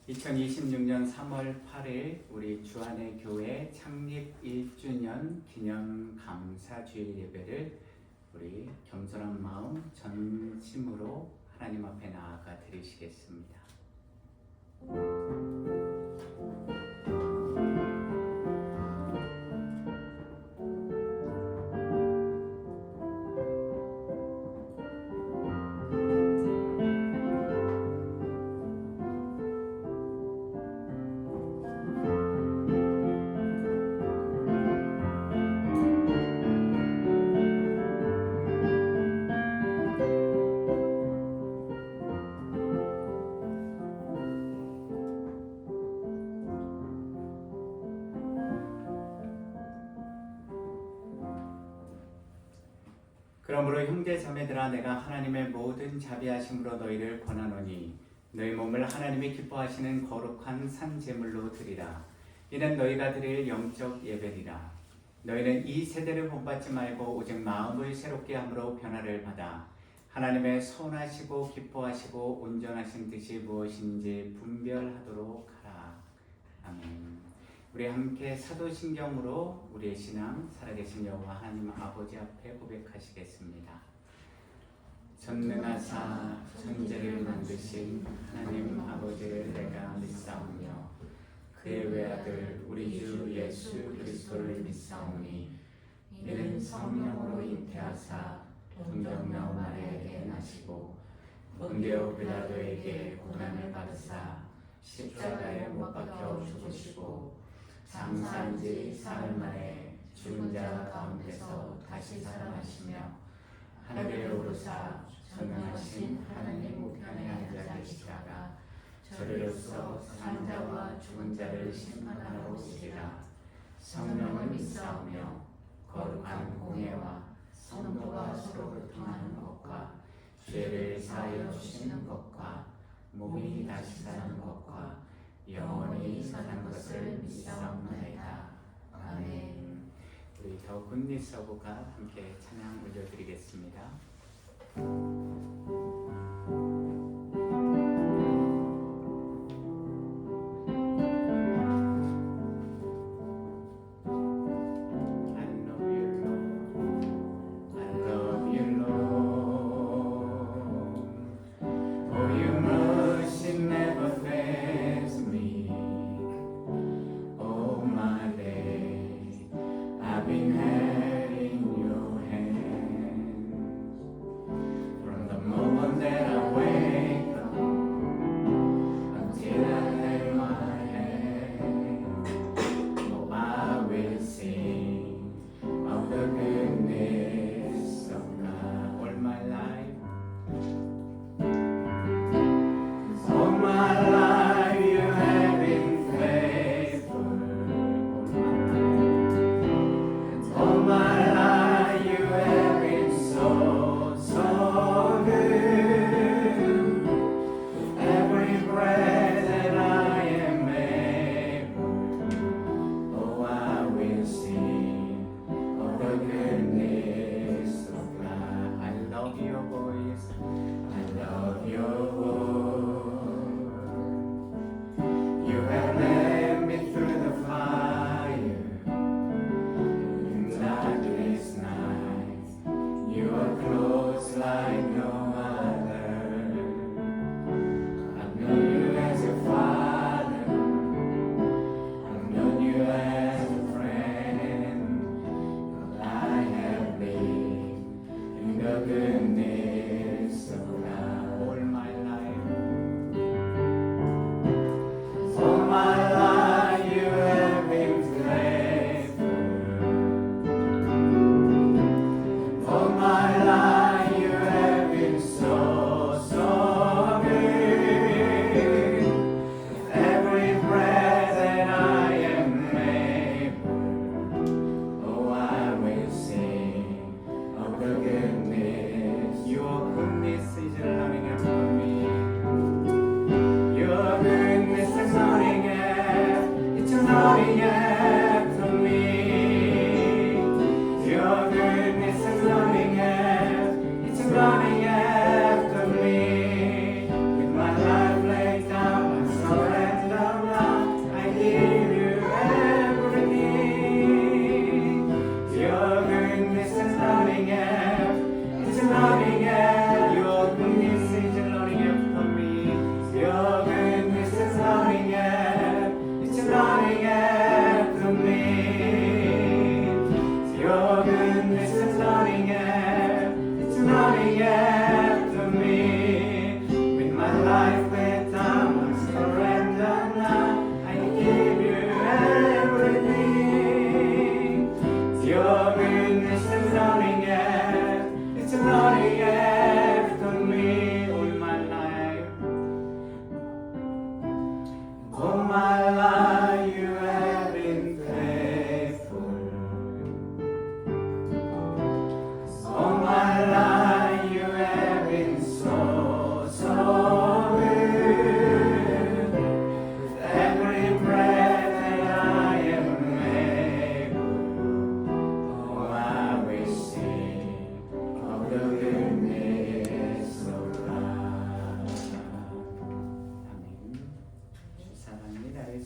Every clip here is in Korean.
2026년 3월 8일 우리 주안의 교회 창립 1주년 기념 감사 주일 예배를 우리 겸손한 마음 전심으로 하나님 앞에 나아가 드리시겠습니다. 그러므로 형제 자매들아 내가 하나님의 모든 자비하심으로 너희를 권하노니 너희 몸을 하나님이 기뻐하시는 거룩한 산 제물로 드리라. 이는 너희가 드릴 영적 예배리라. 너희는 이 세대를 본받지 말고 오직 마음을 새롭게 함으로 변화를 받아 하나님의 선하시고 기뻐하시고 온전하신 뜻이 무엇인지 분별하도록 하라. 아멘. 우리 함께 사도신경으로 우리의 신앙 살아계신 여호와 하나님 아버지 앞에 고백하시겠습니다. 전능하사 천지를 만드신 하나님 아버지를 내가 믿사오며 그의 외아들 우리 주 예수 그리스도를 믿사오니 이는 성령으로 잉태하사 동정녀 마리아에게 나시고 본디오 빌라도에게 고난을 받으사 십자가에 못 박혀 죽으시고 장사한 지 사흘 만에 죽은 자 가운데서 다시 살아나시며 하늘에 오르사 전능하신 하나님 우편에 앉아 계시다가 저리로서 산 자와 죽은 자를 심판하러 오시리라. 성령을 믿사오며 거룩한 공예와 성도가 서로 교통하는 것과 죄를 사하여 주시는 것과 몸이 다시 사는 것과 영원히 사는 것을 믿사옵나이다. 아멘. 우리 더 굿니 서브가 함께 찬양 올려드리겠습니다.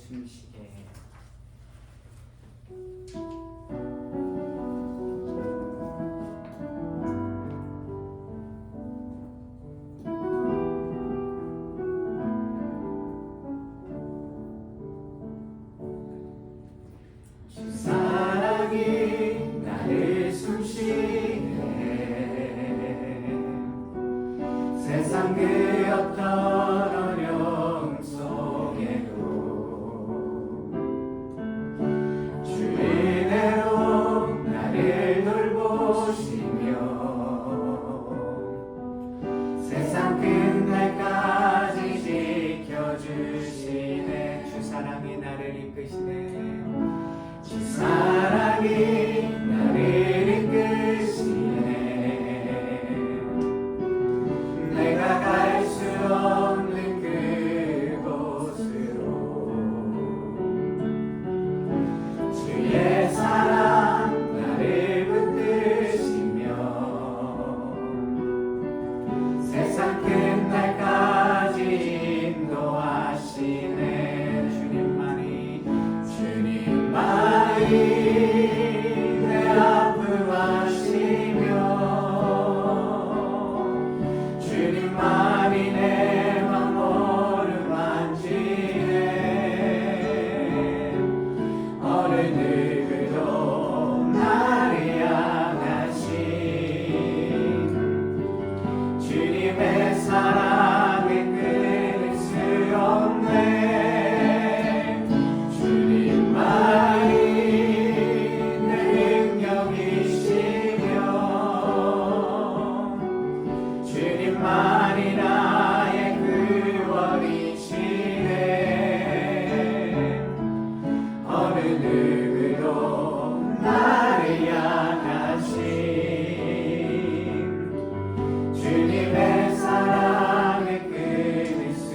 숨쉬게 해. 주 사랑이 나를 숨쉬게 해. 세상 그 어떤 어려움 속에도 주 은혜로 나를 돌보시며 세상 끝날까지 지켜주시네. 주 사랑이 나를 이끄시네. 주 사랑이 나를 이끄시네. 내가 갈 수 없는 그곳으로 주의 사랑 나를 붙드시며 세상 끝날까지 인도하시네. 주님만이 내 아픔 아시며 주님만이 내 맘 어루만지네. 어느 누구도 나를 향하신 주님의 사랑에 끊을 수 없네. 주님만이 내 능력이시며 주님만이 나의 구원이시네. 어느 누구도 나를 향하신 주님의 사랑을 끊을 수.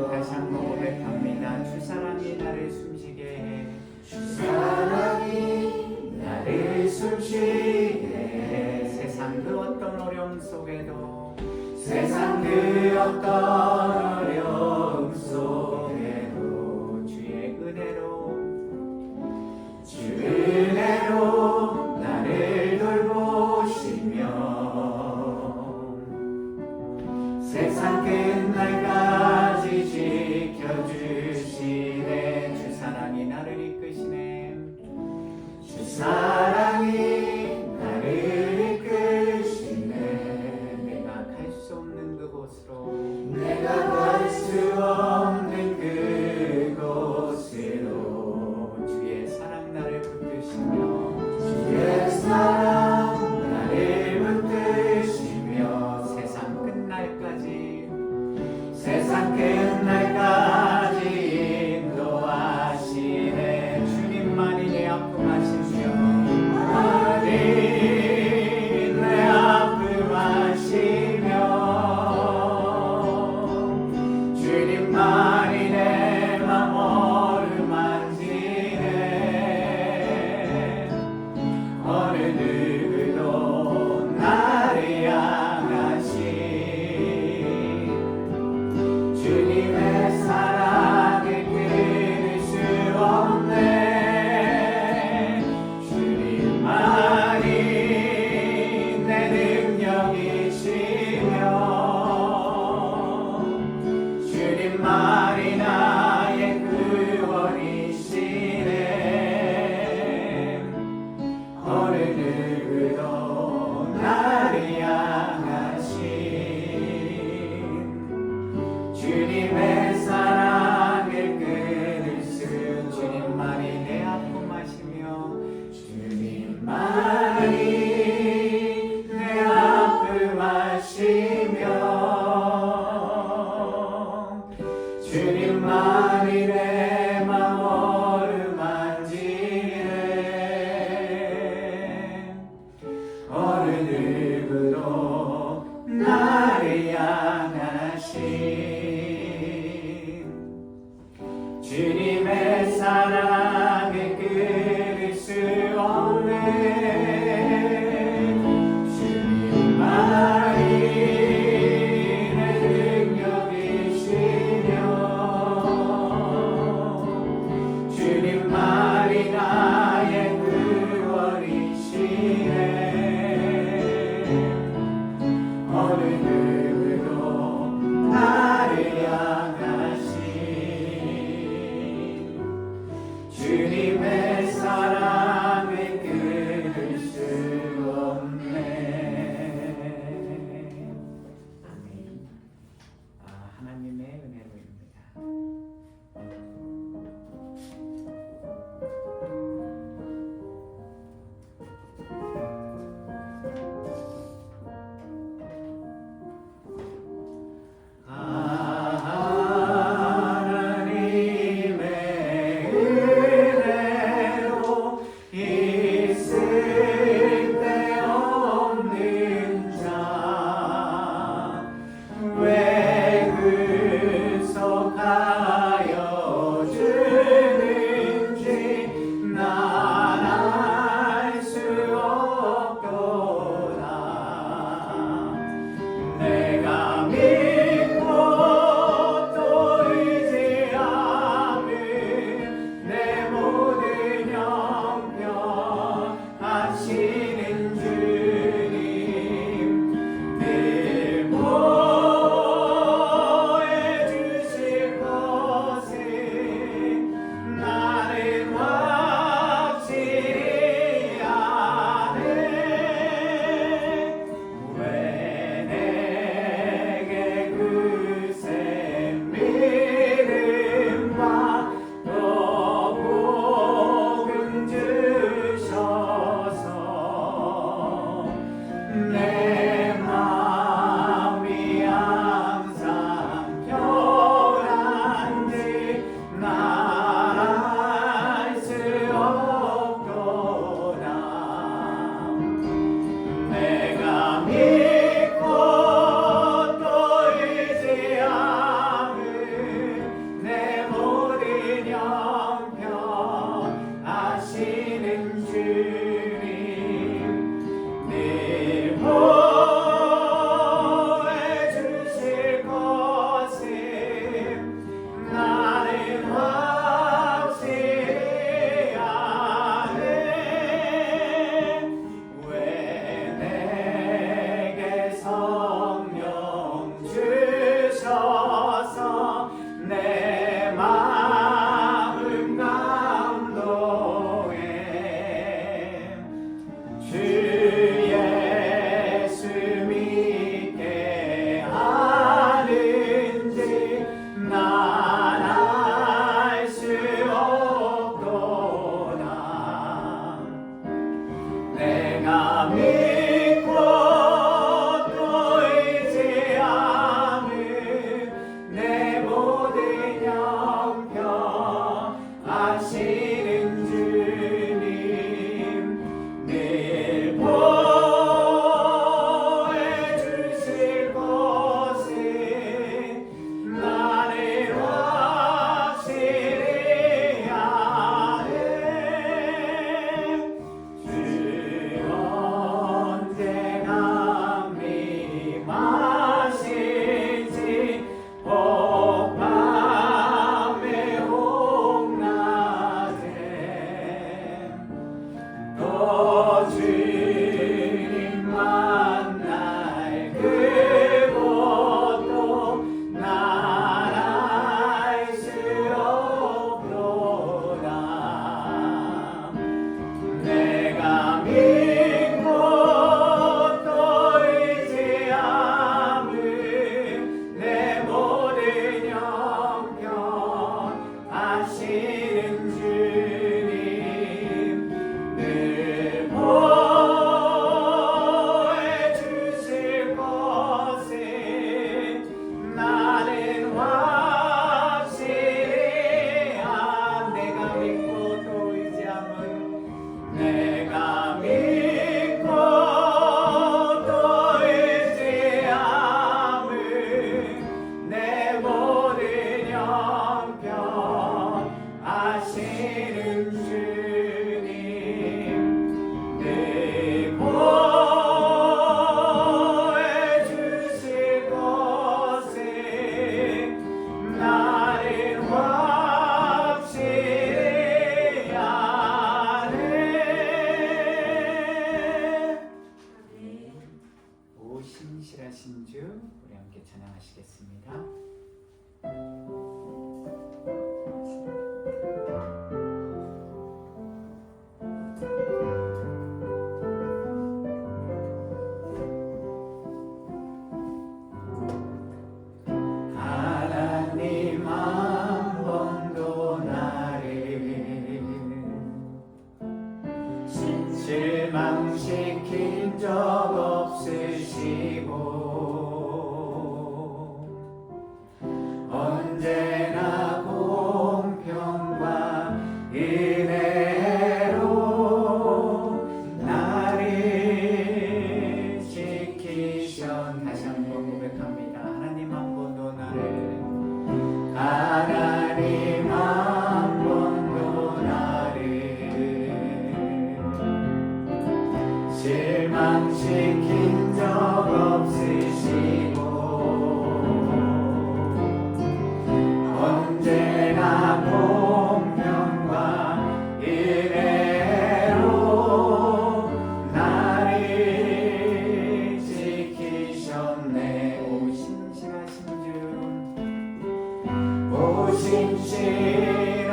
다시 한번 고백합니다. 주 사랑이 나를 숨쉬게 해. 주 사랑이 나를 숨쉬게 해. 세상 그 어떤 어려움 속에도 세상 그 어떤 어려움 속에도 주의 은혜로 주 은혜로 나를 돌보시며 세상 끝날까지 지켜주시네. 주 사랑이 나를 이끄시네. 주 사랑이 나를 이끄시네. 내가 갈 수 없는 그곳으로 내가 갈 수 없는 그곳으로 주의 사랑 나를 붙드시며 주의 사랑 나를 붙드시며 세상 끝날까지 세상 끝날까지 인도하시네. 주님만이 내 아픔 아시며 내 아픔 아시며 주님만이 내 맘 어루만지네. 어느 누구도 나를 향하신 주님의 사랑을 끊을 수 없네. 주님만이 내 능력이시며 주님만이 나의 구원이시네. 어느 누구도 나를 향하신 주님의 사랑을 끊을 수. 주님만이 내 아픔 아시며 주님만이 내 아픔 아시며 주님만이 내 맘 어루만지네. 어느 누구도 나를 향하신 주님의 사랑을 끊을 수 없네. 주님만이 내 능력이시며 하나님의 은혜로입니다. 왜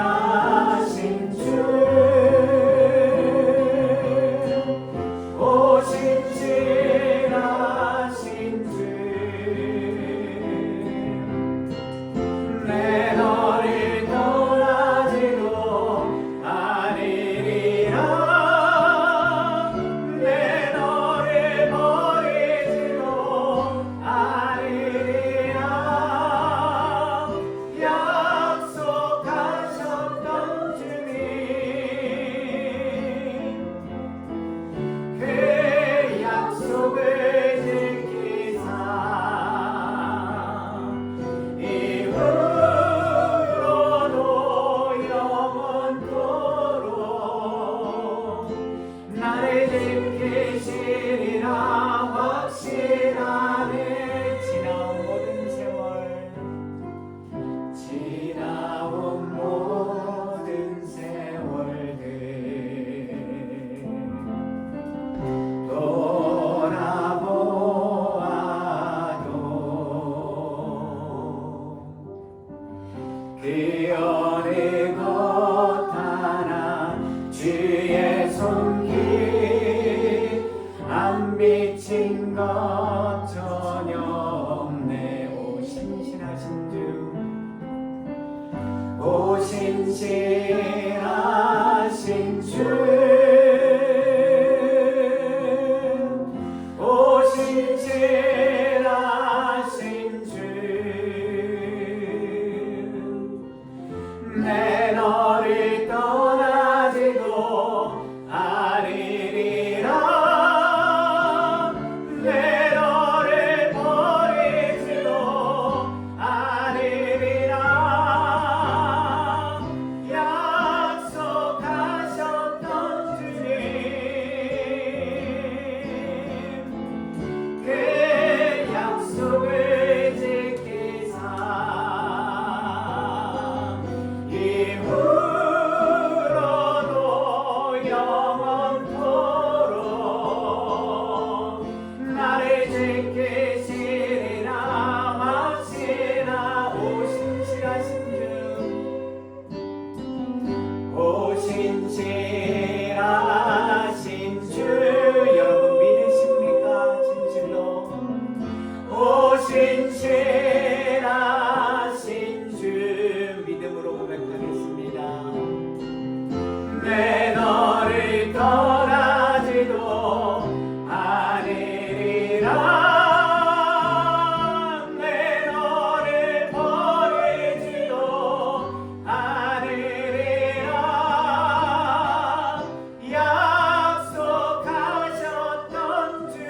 신실하신 주 오 신실하신 주 내 너를 떠나지도 아니리라 내 너를 버리지도 아니리라 약속하셨던 주님 그 약속을 지키사 이후로도 영원토록 나를 지키시리라 확신하네 지나온 모든 세월 지나온 모든 세월들 돌아보아도 그 어느 것 하나 주의 손길 안 비친 것 전혀 없네 오 신실하신 주 오 신실하신 주 오 신실하신 주 내 너를 떠나지도 아니리라 내 너를 버리지도 아니리라 약속하셨던 주님 그 약속을 지키사 이후로도 영원토록 나를 지키시리라 확신하 오 신실하신 주 오 신실하신 주 여러분 믿으십니까 진실로 오 신실하신 주 믿음으로 고백하겠습니다 내 너를 떠나지도 아니리라 내 너를 버리지도 아니리라 약속하셨던 주님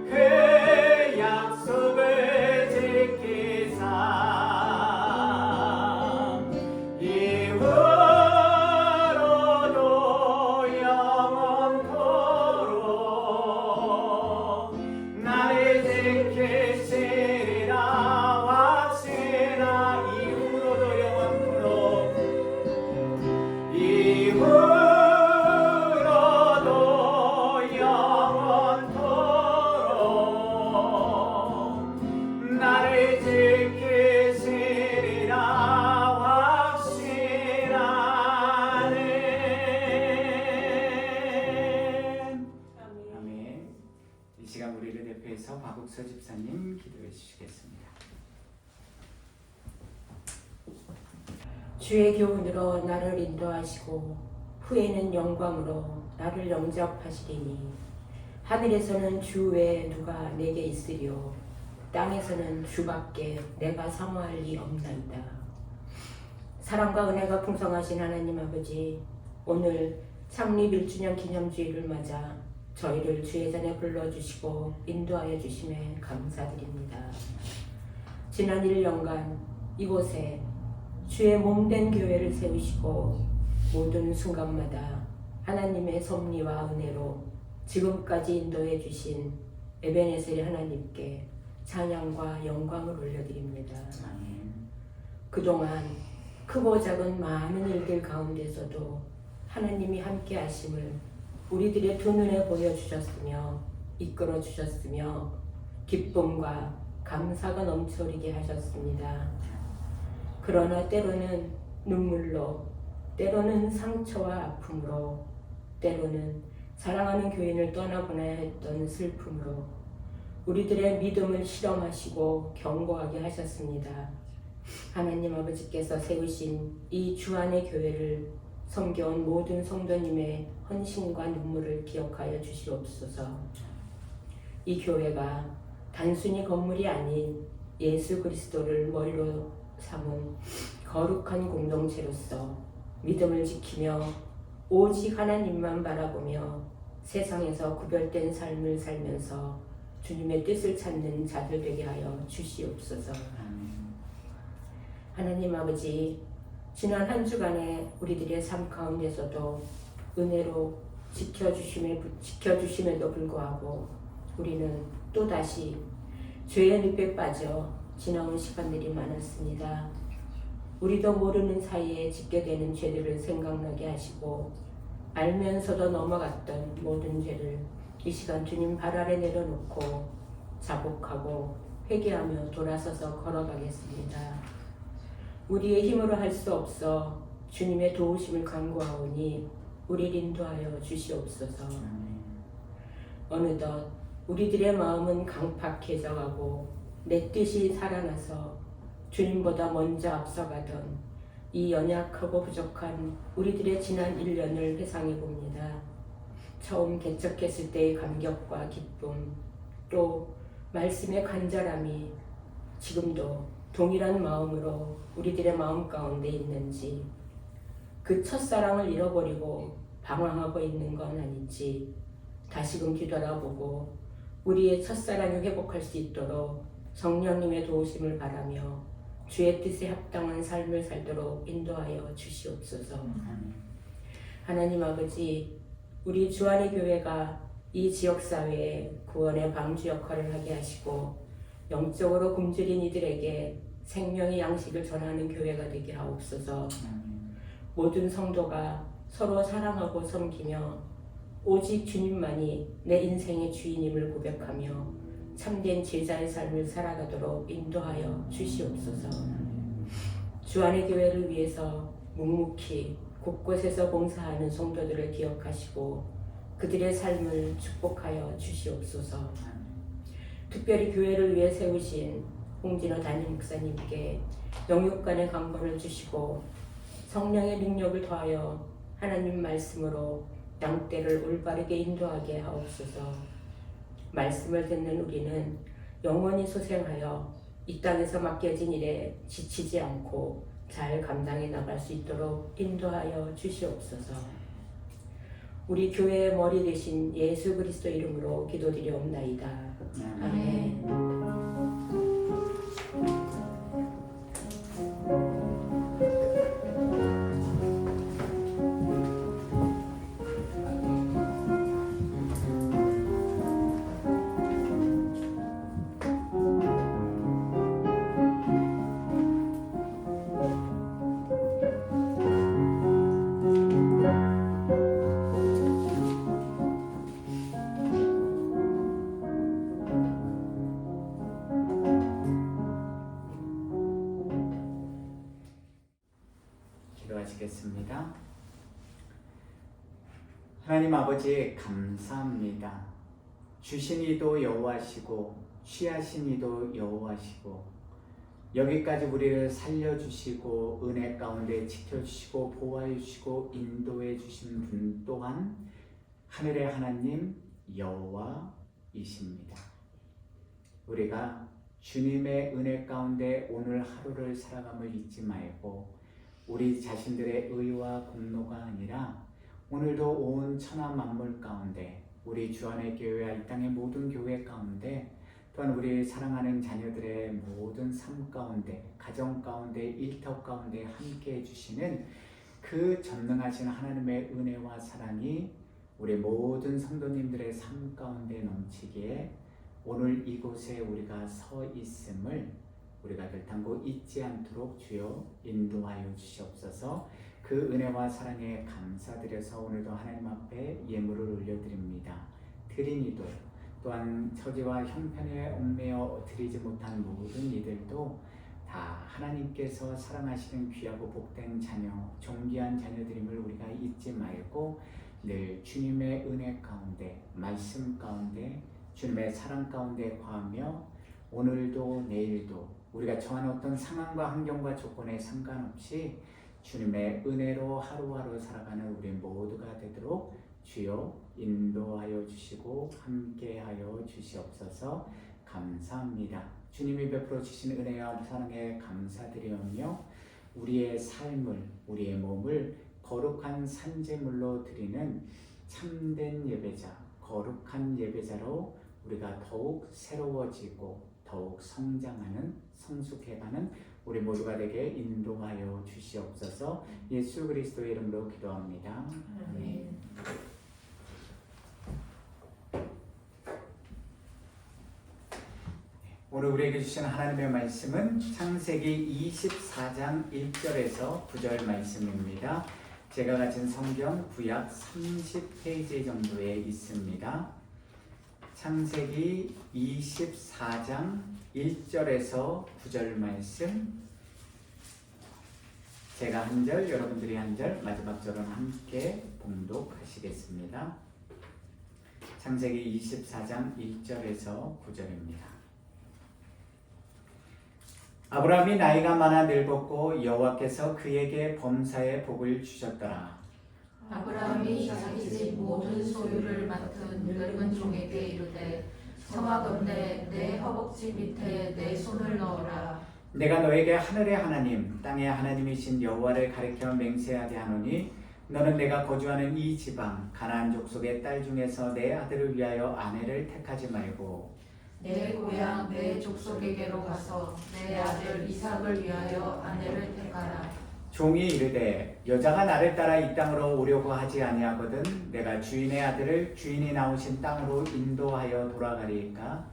그 약속을 지키사 이후로도 영원토록 나를 지키시리라 확신하 이후로도 영원토록 나를 지키시리라 확신하네 아멘. 이 시간 우리를 대표해서 박욱서 집사님 기도해 주시겠습니다. 주의 교훈으로 나를 인도하시고 후에는 영광으로 나를 영접하시리니 하늘에서는 주 외에 누가 내게 있으리요 땅에서는 주밖에 내가 사모할 리 없나이다. 사랑과 은혜가 풍성하신 하나님 아버지 오늘 창립 1주년 기념주일을 맞아 저희를 주의 전에 불러주시고 인도하여 주심에 감사드립니다. 지난 1년간 이곳에 주의 몸된 교회를 세우시고 모든 순간마다 하나님의 섭리와 은혜로 지금까지 인도해 주신 에베네셀 하나님께 찬양과 영광을 올려드립니다. 그동안 크고 작은 많은 일들 가운데서도 하나님이 함께 하심을 우리들의 두 눈에 보여주셨으며 이끌어 주셨으며 기쁨과 감사가 넘쳐흐르게 하셨습니다. 그러나 때로는 눈물로, 때로는 상처와 아픔으로, 때로는 사랑하는 교인을 떠나보내야 했던 슬픔으로 우리들의 믿음을 실험하시고 경고하게 하셨습니다. 하나님 아버지께서 세우신 이 주안의 교회를 섬겨온 모든 성도님의 헌신과 눈물을 기억하여 주시옵소서. 이 교회가 단순히 건물이 아닌 예수 그리스도를 머리로 삼은 거룩한 공동체로서 믿음을 지키며 오직 하나님만 바라보며 세상에서 구별된 삶을 살면서 주님의 뜻을 찾는 자들 되게 하여 주시옵소서. 하나님 아버지, 지난 한 주간에 우리들의 삶 가운데서도 은혜로 지켜주심에도 불구하고 우리는 또다시 죄의 늪에 빠져 지나온 시간들이 많았습니다. 우리도 모르는 사이에 짓게 되는 죄들을 생각나게 하시고 알면서도 넘어갔던 모든 죄를 이 시간 주님 발 아래 내려놓고 자복하고 회개하며 돌아서서 걸어가겠습니다. 우리의 힘으로 할 수 없어 주님의 도우심을 간구하오니 우리를 인도하여 주시옵소서. 어느덧 우리들의 마음은 강팍해져가고 내 뜻이 살아나서 주님보다 먼저 앞서가던 이 연약하고 부족한 우리들의 지난 1년을 회상해 봅니다. 처음 개척했을 때의 감격과 기쁨, 또 말씀의 간절함이 지금도 동일한 마음으로 우리들의 마음 가운데 있는지, 그 첫사랑을 잃어버리고 방황하고 있는 건 아닌지 다시금 뒤돌아보고 우리의 첫사랑이 회복할 수 있도록 성령님의 도우심을 바라며 주의 뜻에 합당한 삶을 살도록 인도하여 주시옵소서. 하나님 아버지, 우리 주안의 교회가 이 지역사회에 구원의 방주 역할을 하게 하시고 영적으로 굶주린 이들에게 생명의 양식을 전하는 교회가 되게 하옵소서. 모든 성도가 서로 사랑하고 섬기며 오직 주님만이 내 인생의 주인임을 고백하며 참된 제자의 삶을 살아가도록 인도하여 주시옵소서. 주안의 교회를 위해서 묵묵히 곳곳에서 봉사하는 성도들을 기억하시고 그들의 삶을 축복하여 주시옵소서. 특별히 교회를 위해 세우신 홍진호 담임 목사님께 영육간의 강건을 주시고 성령의 능력을 더하여 하나님 말씀으로 양떼를 올바르게 인도하게 하옵소서. 말씀을 듣는 우리는 영원히 소생하여 이 땅에서 맡겨진 일에 지치지 않고 잘 감당해 나갈 수 있도록 인도하여 주시옵소서. 우리 교회의 머리 되신 예수 그리스도 이름으로 기도드리옵나이다. 아멘. 기도하시겠습니다. 하나님 아버지 감사합니다. 주신 이도 여호와시고 취하신 이도 여호와시고 여기까지 우리를 살려주시고 은혜 가운데 지켜주시고 보호해 주시고 인도해 주신 분 또한 하늘의 하나님 여호와이십니다. 우리가 주님의 은혜 가운데 오늘 하루를 살아감을 잊지 말고 우리 자신들의 의와 공로가 아니라 오늘도 온 천하 만물 가운데 우리 주안의 교회와 이 땅의 모든 교회 가운데 또한 우리 사랑하는 자녀들의 모든 삶 가운데 가정 가운데 일터 가운데 함께 해주시는 그 전능하신 하나님의 은혜와 사랑이 우리 모든 성도님들의 삶 가운데 넘치기에 오늘 이곳에 우리가 서 있음을 우리가 결단코 잊지 않도록 주여 인도하여 주시옵소서. 그 은혜와 사랑에 감사드려서 오늘도 하나님 앞에 예물을 올려드립니다. 드린 이도 또한 처지와 형편에 얽매여 드리지 못한 모든 이들도 다 하나님께서 사랑하시는 귀하고 복된 자녀, 존귀한 자녀들임을 우리가 잊지 말고 늘 주님의 은혜 가운데, 말씀 가운데, 주님의 사랑 가운데 거하며 오늘도 내일도 우리가 처한 어떤 상황과 환경과 조건에 상관없이 주님의 은혜로 하루하루 살아가는 우리 모두가 되도록 주여 인도하여 주시고 함께하여 주시옵소서. 감사합니다. 주님이 베풀어 주신 은혜와 사랑에 감사드리오며 우리의 삶을, 우리의 몸을 거룩한 산제물로 드리는 참된 예배자, 거룩한 예배자로 우리가 더욱 새로워지고 더욱 성장하는, 성숙해가는 우리 모두가 되게 인도하여 주시옵소서. 예수 그리스도의 이름으로 기도합니다. 아멘. 오늘 우리에게 주신 하나님의 말씀은 창세기 24장 1절에서 9절 말씀입니다. 제가 가진 성경 구약 30페이지 정도에 있습니다. 창세기 24장 1절에서 9절 말씀, 제가 한 절, 여러분들이 한 절, 마지막 절은 함께 봉독하시겠습니다. 창세기 24장 1절에서 9절입니다. 아브라함이 나이가 많아 늙었고 여호와께서 그에게 범사의 복을 주셨더라. 아브라함이 자기 집 모든 소유를 맡은 늙은 종에게 이르되 청하건대 내 허벅지 밑에 내 손을 넣어라. 내가 너에게 하늘의 하나님 땅의 하나님이신 여호와를 가리켜 맹세하게 하노니 너는 내가 거주하는 이 지방 가나안 족속의 딸 중에서 내 아들을 위하여 아내를 택하지 말고 내 고향 내 족속에게로 가서 내 아들 이삭을 위하여 아내를 택하라. 종이 이르되 여자가 나를 따라 이 땅으로 오려고 하지 아니하거든 내가 주인의 아들을 주인이 나오신 땅으로 인도하여 돌아가리이까.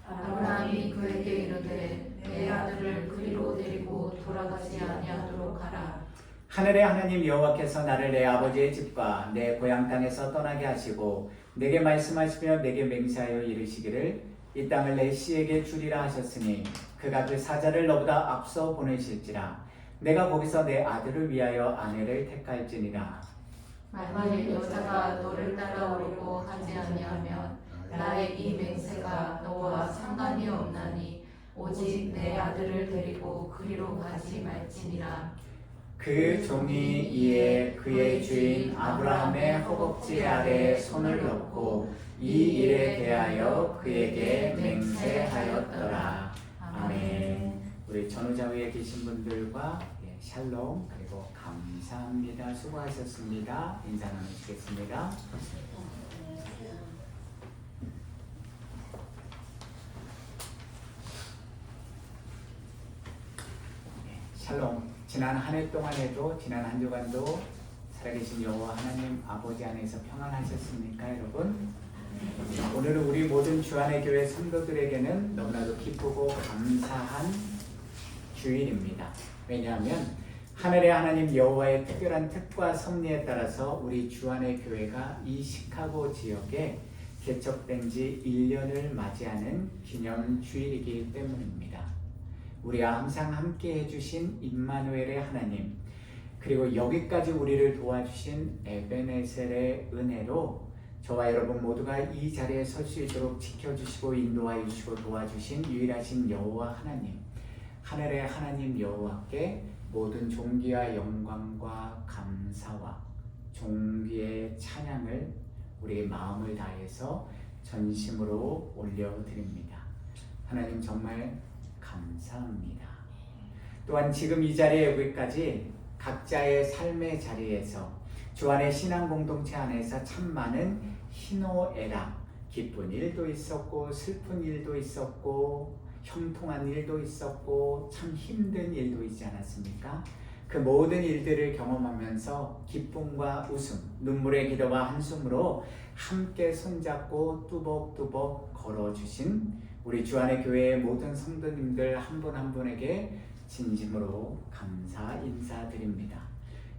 아브라함이 그에게 이르되 내 아들을 그리로 데리고 돌아가지 아니하도록 하라. 하늘의 하나님 여호와께서 나를 내 아버지의 집과 내 고향 땅에서 떠나게 하시고 내게 말씀하시며 내게 맹세하여 이르시기를 이 땅을 내 씨에게 주리라 하셨으니 그가 그 사자를 너보다 앞서 보내실지라. 내가 거기서 내 아들을 위하여 아내를 택할지니라. 만일 여자가 너를 따라오려고 하지 아니하면 나의 이 맹세가 너와 상관이 없나니 오직 내 아들을 데리고 그리로 가지 말지니라. 그 종이 이에 그의 주인 아브라함의 허벅지 아래에 손을 넣고 이 일에 대하여 그에게 맹세하였더라. 아멘. 우리 전후자 위에 계신 분들과 샬롬 그리고 감사합니다. 수고하셨습니다. 인사 나누시겠습니다. 샬롬. 지난 한 해 동안에도 지난 한 주간도 살아계신 여호와 하나님 아버지 안에서 평안하셨습니까, 여러분? 오늘은 우리 모든 주안의 교회 성도들에게는 너무나도 기쁘고 감사한 주일입니다. 왜냐하면 하늘의 하나님 여호와의 특별한 뜻과 섭리에 따라서 우리 주안의 교회가 이 시카고 지역에 개척된 지 1년을 맞이하는 기념 주일이기 때문입니다. 우리와 항상 함께 해주신 임마누엘의 하나님, 그리고 여기까지 우리를 도와주신 에베네셀의 은혜로 저와 여러분 모두가 이 자리에 설 수 있도록 지켜주시고 인도하여 주시고 도와주신 유일하신 여호와 하나님, 하늘의 하나님 여호와께 모든 존귀와 영광과 감사와 존귀의 찬양을 우리의 마음을 다해서 전심으로 올려드립니다. 하나님 정말 감사합니다. 또한 지금 이 자리에 여기까지 각자의 삶의 자리에서 주 안의 신앙 공동체 안에서 참 많은 희노애락, 기쁜 일도 있었고 슬픈 일도 있었고 형통한 일도 있었고 참 힘든 일도 있지 않았습니까? 그 모든 일들을 경험하면서 기쁨과 웃음, 눈물의 기도와 한숨으로 함께 손잡고 뚜벅뚜벅 걸어주신 우리 주안의 교회의 모든 성도님들 한 분 한 분에게 진심으로 감사 인사드립니다.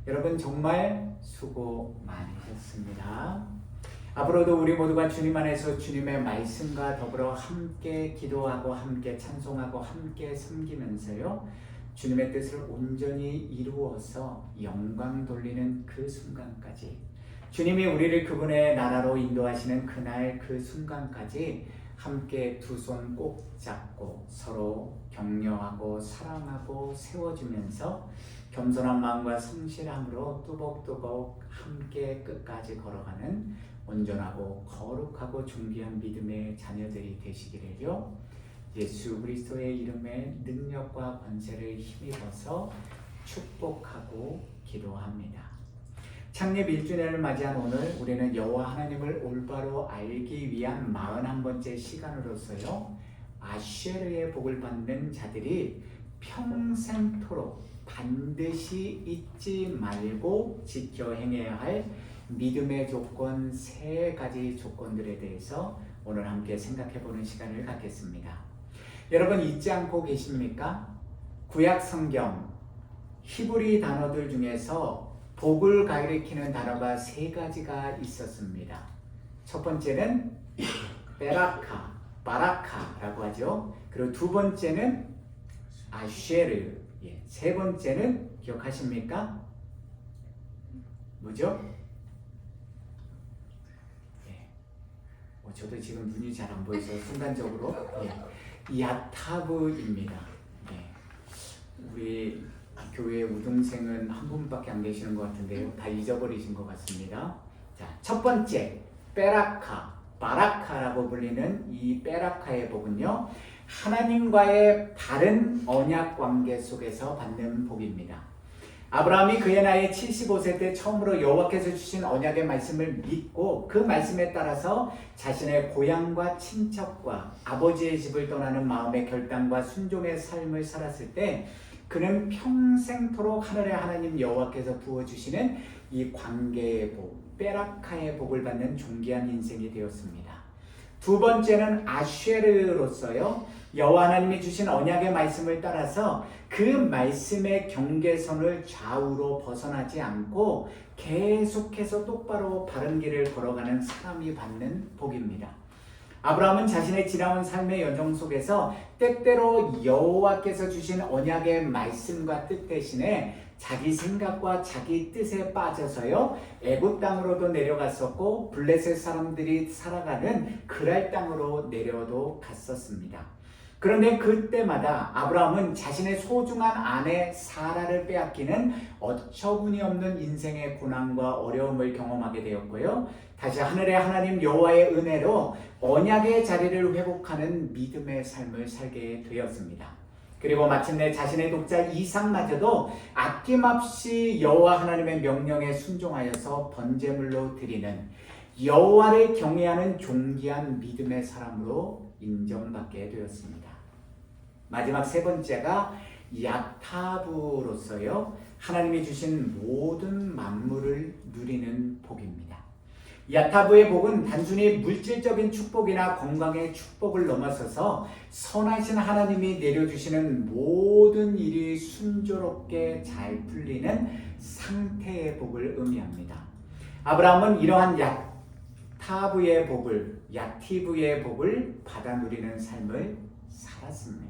여러분 정말 수고 많으셨습니다. 앞으로도 우리 모두가 주님 안에서 주님의 말씀과 더불어 함께 기도하고 함께 찬송하고 함께 섬기면서요, 주님의 뜻을 온전히 이루어서 영광 돌리는 그 순간까지, 주님이 우리를 그분의 나라로 인도하시는 그날 그 순간까지 함께 두 손 꼭 잡고 서로 격려하고 사랑하고 세워주면서 겸손한 마음과 성실함으로 뚜벅뚜벅 함께 끝까지 걸어가는 온전하고 거룩하고 존귀한 믿음의 자녀들이 되시기를요, 예수 그리스도의 이름의 능력과 권세를 힘입어서 축복하고 기도합니다. 창립 1주년을 맞이한 오늘, 우리는 여호와 하나님을 올바로 알기 위한 41번째 시간으로서요, 아쉐르의 복을 받는 자들이 평생토록 반드시 잊지 말고 지켜 행해야 할 믿음의 조건 3가지 조건들에 대해서 오늘 함께 생각해보는 시간을 갖겠습니다. 여러분 잊지 않고 계십니까? 구약 성경 히브리 단어들 중에서 복을 가리키는 단어가 3가지가 있었습니다. 첫 번째는 베라카, 바라카라고 하죠. 그리고 두 번째는 아쉐르, 세 번째는 기억하십니까? 뭐죠? 저도 지금 눈이 잘 안 보여서 순간적으로 야타브입니다. 우리 교회 우등생은 한 분밖에 안 계시는 것 같은데요, 다 잊어버리신 것 같습니다. 자, 첫 번째 베라카, 바라카라고 불리는 이 베라카의 복은요, 하나님과의 바른 언약 관계 속에서 받는 복입니다. 아브라함이 그의 나이 75세 때 처음으로 여호와께서 주신 언약의 말씀을 믿고 그 말씀에 따라서 자신의 고향과 친척과 아버지의 집을 떠나는 마음의 결단과 순종의 삶을 살았을 때, 그는 평생토록 하늘의 하나님 여호와께서 부어주시는 이 관계의 복, 베라카의 복을 받는 존귀한 인생이 되었습니다. 두 번째는 아쉐르로서요, 여호와 하나님이 주신 언약의 말씀을 따라서 그 말씀의 경계선을 좌우로 벗어나지 않고 계속해서 똑바로 바른 길을 걸어가는 사람이 받는 복입니다. 아브라함은 자신의 지나온 삶의 여정 속에서 때때로 여호와께서 주신 언약의 말씀과 뜻 대신에 자기 생각과 자기 뜻에 빠져서요, 애굽 땅으로도 내려갔었고 블레셋 사람들이 살아가는 그랄 땅으로 내려도 갔었습니다. 그런데 그때마다 아브라함은 자신의 소중한 아내 사라를 빼앗기는 어처구니 없는 인생의 고난과 어려움을 경험하게 되었고요, 다시 하늘의 하나님 여호와의 은혜로 언약의 자리를 회복하는 믿음의 삶을 살게 되었습니다. 그리고 마침내 자신의 독자 이삭마저도 아낌없이 여호와 하나님의 명령에 순종하여서 번제물로 드리는 여호와를 경외하는 존귀한 믿음의 사람으로 인정받게 되었습니다. 마지막 세 번째가 야타브로서요, 하나님이 주신 모든 만물을 누리는 복입니다. 야타브의 복은 단순히 물질적인 축복이나 건강의 축복을 넘어서서 선하신 하나님이 내려주시는 모든 일이 순조롭게 잘 풀리는 상태의 복을 의미합니다. 아브라함은 이러한 야티브의 복을 받아 누리는 삶을 살았습니까?